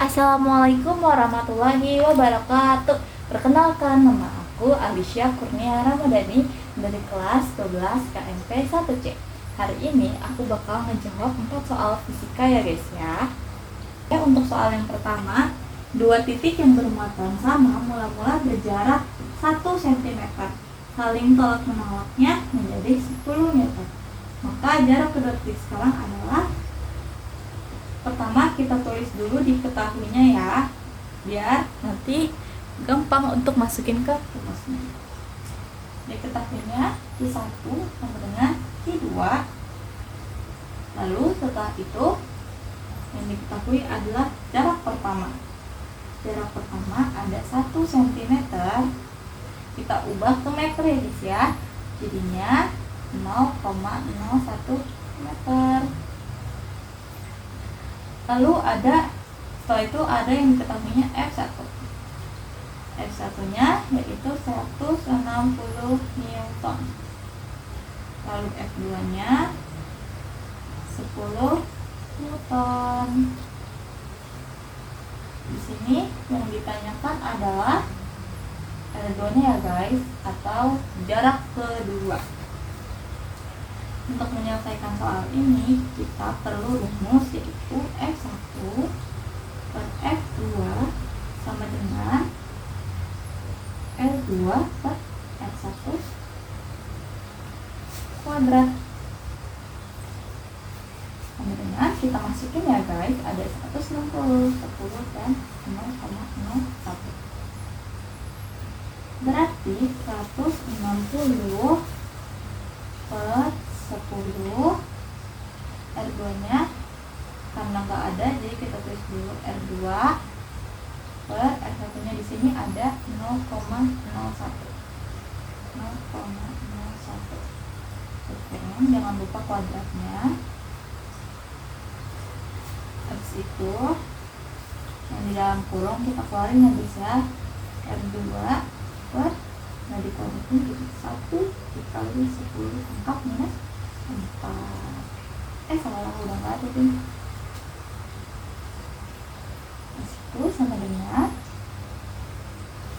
Assalamualaikum warahmatullahi wabarakatuh. Perkenalkan, nama aku Alisya Kurnia Ramadhani dari kelas 12 KMP 1C. Hari ini aku bakal ngejawab 4 soal fisika ya guys ya. Untuk soal yang pertama, dua titik yang bermuatan sama mula-mula berjarak 1 cm. Saling tolak menolaknya menjadi 10 meter. Maka jarak kedua titik sekarang adalah, pertama kita tulis dulu diketahuinya ya, biar nanti gampang untuk masukin ke rumusnya. Diketahuinya Q1 sama dengan Q2. Lalu setelah itu yang diketahui adalah jarak pertama. Jarak pertama ada 1 cm. Kita ubah ke meter ya guys ya. Jadinya 0,01 meter. Lalu setelah itu ada yang diketahuinya F1. F1 nya yaitu 160 Newton. Lalu F2 nya 10 Newton. Di sini yang ditanyakan adalah R2 nya ya guys, atau jarak kedua. Untuk menyelesaikan soal ini, kita perlu rumus yaitu F1 per F2 sama dengan R2 per F1 kuadrat. Sama dengan kita masukin ya guys, ada 160, 10, dan 0,01. Berarti 160 per 10, R2 nya karena nggak ada jadi kita tulis dulu R2 per R1 nya di sini ada 0,01. Oke, jangan lupa kuadratnya. Habis itu yang di dalam kurung kita keluarin ya bisa R2 per, nah di kuadratnya jadi 1 dikali 10 pangkat minus 4. Salah, udah nggak ada tuh. Itu sama dengan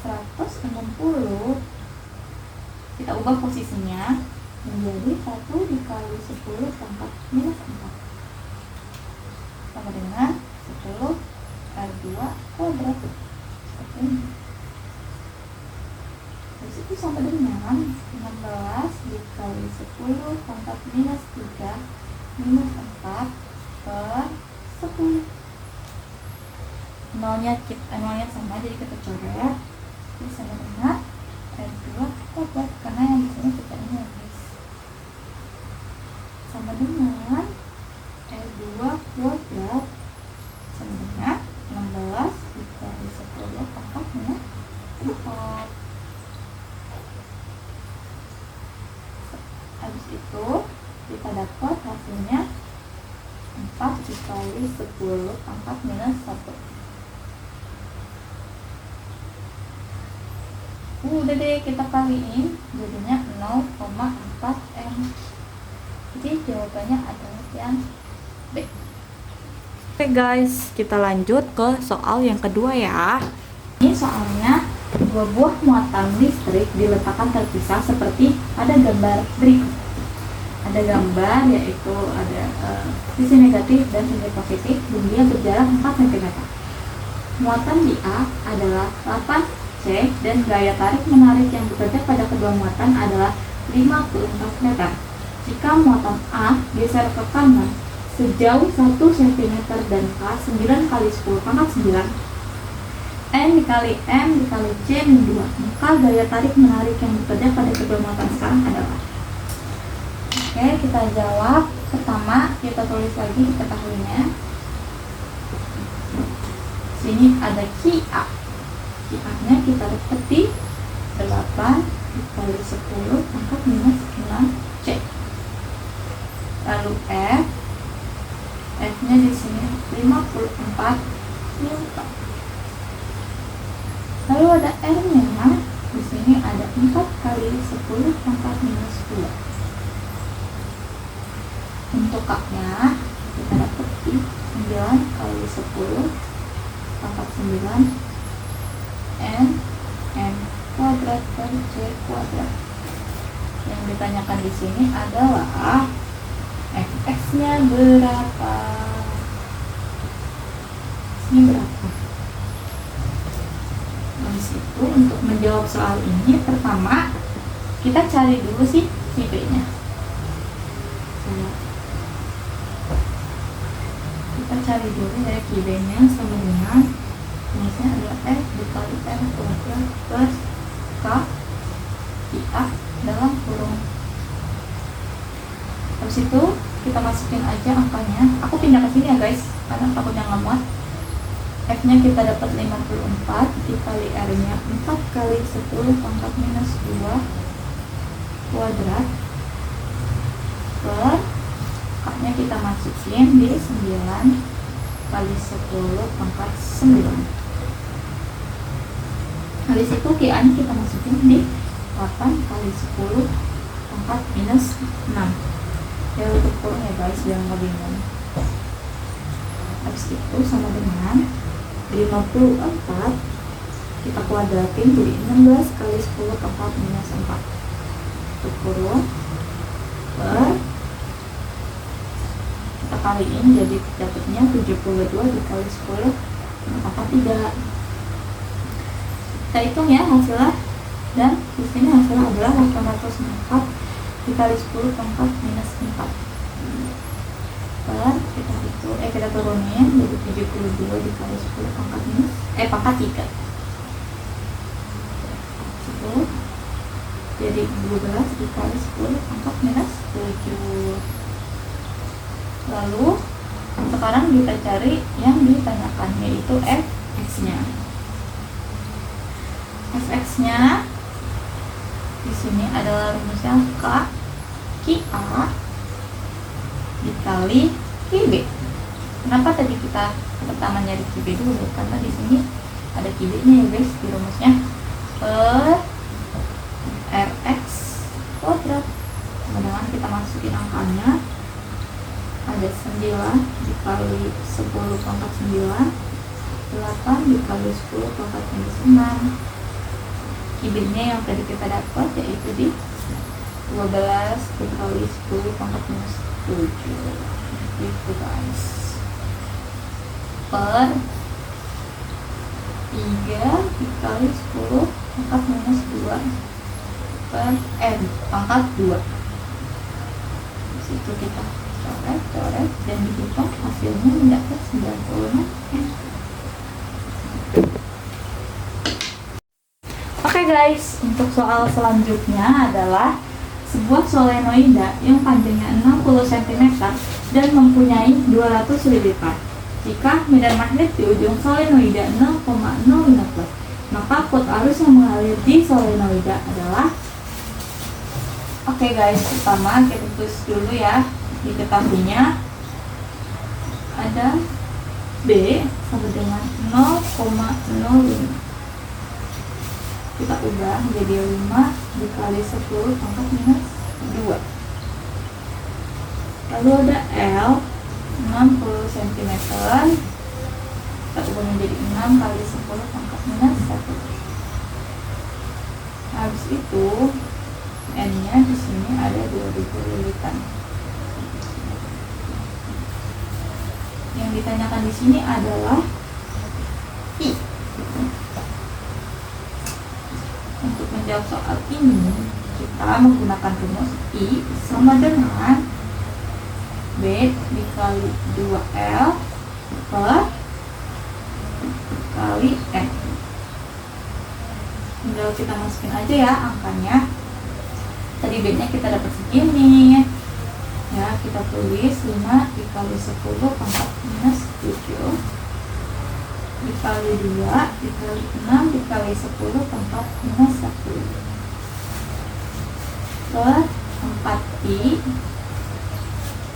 160. Kita ubah posisinya menjadi 1 dikali 10 pangkat minus 4 sama dengan 10 R2 kuadrat. Seperti ini. Terus itu sama dengan 16 dikali 10 pangkat minus 3 minus 4 per 10. Nolnya sama, jadi kita coret. Ini sama dengan R2 kuadrat, karena yang disini kita ini ya guys. Sama dengan R2 kuadrat sama dengan 16 dikali 10 pangkat minus 4. Habis itu kita dapat hasilnya 4 dikali 10 pangkat minus 1. Udah deh, kita kaliin jadinya 0,4 M. Jadi jawabannya adalah yang B. Oke guys, kita lanjut ke soal yang kedua ya. Ini soalnya dua buah muatan listrik diletakkan terpisah seperti pada gambar berikut. Ada gambar yaitu ada sisi negatif dan sisi positif, dan dia berjarak 4 cm. Muatan di A adalah 8 C dan gaya tarik menarik yang bekerja pada kedua muatan adalah 54 meter. Jika muatan A geser ke kanan sejauh 1 cm dan K 9 kali 10 pangkat 9, N dikali M dikali C min 2, maka gaya tarik menarik yang bekerja pada kedua muatan sekarang adalah. Oke, kita jawab. Pertama, kita tulis lagi diketahuinya. Sini ada QA. QA-nya kita dapeti 8 dikali 10 pangkat minus 6 C. Lalu F-nya di sini 54 Newton. Lalu ada R-nya, di sini ada 4 kali 10 pangkat minus 2. Untuk K-nya kita dapat 9 kali 10 9 N kuadrat per C kuadrat. Yang ditanyakan di sini adalah fx-nya berapa? Ini berapa? Habis itu untuk menjawab soal ini, pertama kita cari dulu sih si B-nya. Kita cari dulu ya B-nya sama dengan rumusnya adalah F dikali R kuadrat plus K IA dalam kurung. Habis itu kita masukin aja angkanya. Aku pindah ke sini ya guys, karena takutnya nggak muat. F-nya kita dapat 54 dikali R-nya 4 kali 10 pangkat minus 2 kuadrat per K-nya kita masukin di 9 kali 10 pangkat 9. Habis itu Q-nya kita masukin di 8 kali 10 pangkat minus 6. Ya untuk kurung ya guys, biar nggak bingung. Habis itu sama dengan 54 kita kuadratin jadi 16 kali 10 pangkat minus 4 untuk kurung per kita kaliin jadi dapatnya 72 dikali 10 pangkat 3. Kita hitung ya hasilnya, dan di sini hasilnya adalah 804 dikali 10 pangkat minus 4 per kita turunin jadi 72 dikali 10 pangkat minus pangkat 3 10 jadi 12 dikali 10 pangkat minus 7. Lalu sekarang kita cari yang ditanyakan, yaitu fx-nya. Fx-nya di sini adalah rumusnya K QA dikali QB. Kenapa tadi kita pertama nyari QB dulu? Karena di sini ada QB-nya ya guys di rumusnya, per Rx kuadrat. Kemudian kita masukin angkanya, ada 9 dikali 10 pangkat 9, 8 dikali 10 pangkat minus 6. QB-nya yang tadi kita dapat yaitu di 12 dikali 10 pangkat minus 7 gitu guys, per 3 dikali 10 pangkat minus 2 per N pangkat 2. Situ kita coret dan dihitung, hasilnya mendapat 96 N. Oke guys, untuk soal selanjutnya adalah sebuah solenoida yang panjangnya 60 cm dan mempunyai 200 liter. Jika medan magnet di ujung solenoida 0,015, maka put arus yang mengalir di solenoida adalah. Oke guys, pertama kita tulis dulu ya, diketahuinya ada B sama dengan 0,05. Kita ubah menjadi 5 dikali 10 pangkat minus 2. Lalu ada L 60 cm, kita ubah menjadi 6 kali 10 pangkat minus 1. Habis itu N-nya di sini ada 2000 lilitan. Yang ditanyakan di sini adalah I. Untuk menjawab soal ini, kita menggunakan rumus I sama dengan B dikali 2L per kali N. Tinggal kita masukin aja ya angkanya. Tadi B-nya kita dapat segini. Ya, kita tulis 5 dikali 10 pangkat minus 7 dikali 2 dikali 6 dikali 10 pangkat minus 1 per 4i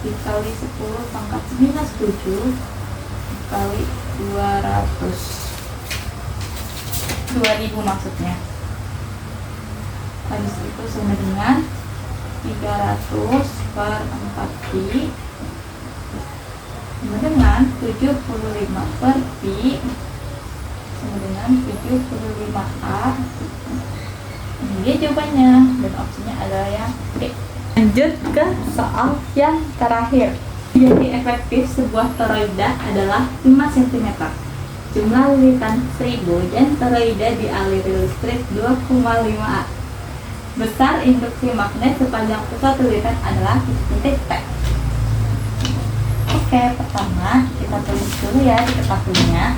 dikali 10 pangkat minus 7 dikali 200, 2000 maksudnya. Habis itu sama dengan 300 per 4i sama dengan 75 per pi jawabannya, dan opsinya adalah yang D. Lanjut ke soal yang terakhir. Jadi efektif sebuah toroida adalah 5 cm. Jumlah lilitan 1000 dan toroida dialiri listrik 2,5 A. Besar induksi magnet sepanjang pusat lilitan adalah titik T. Oke, pertama kita tulis dulu ya di kertas dulunya.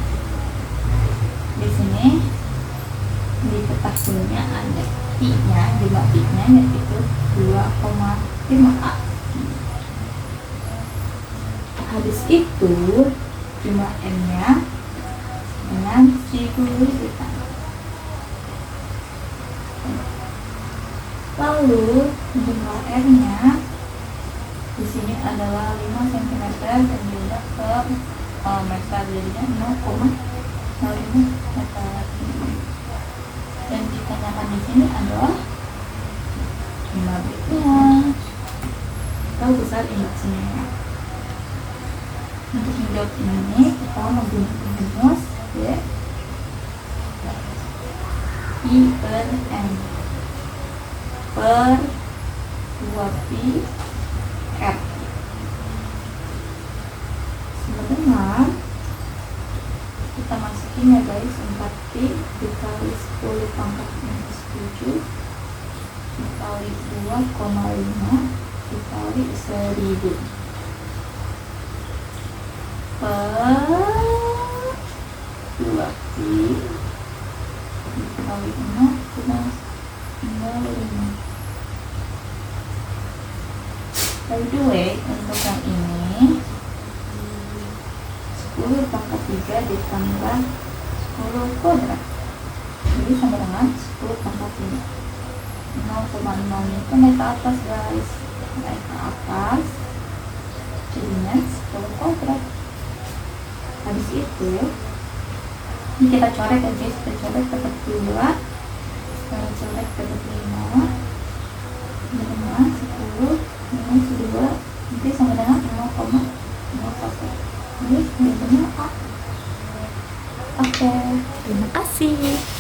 Di sini di kertas dulunya ada I-nya, jumlah I-nya yaitu 2,5 A. Habis itu jumlah M-nya dengan 1000 lilitan. Lalu jumlah R-nya di sini adalah 5 cm dan juga ke meter, jadinya 0,05 meter. Dan ditanyakan di sini adalah jumlah bitnya atau besar induksinya. Untuk menjawab ini kita menggunakan rumus ya, I per M per 2pi R. Sebenarnya kita masukin ya guys, 4pi dikali 10 pangkat minus 7 dikali 2,5 dikali 1000 per 2pi dikali 5 plus 05. By the way, untuk yang ini 10 pangkat 3 ditambah 10 kuadrat, jadi sama dengan 10 pangkat 5. 0,0 itu naik ke atas guys, naik ke atas jadinya 10 kuadrat. Habis itu ini kita coret ya guys, kita coret petak 2, kita coret petak 5 dengan 10 minus 2 nanti sama dengan 0,01. Ini jawabannya A. Oke, terima kasih.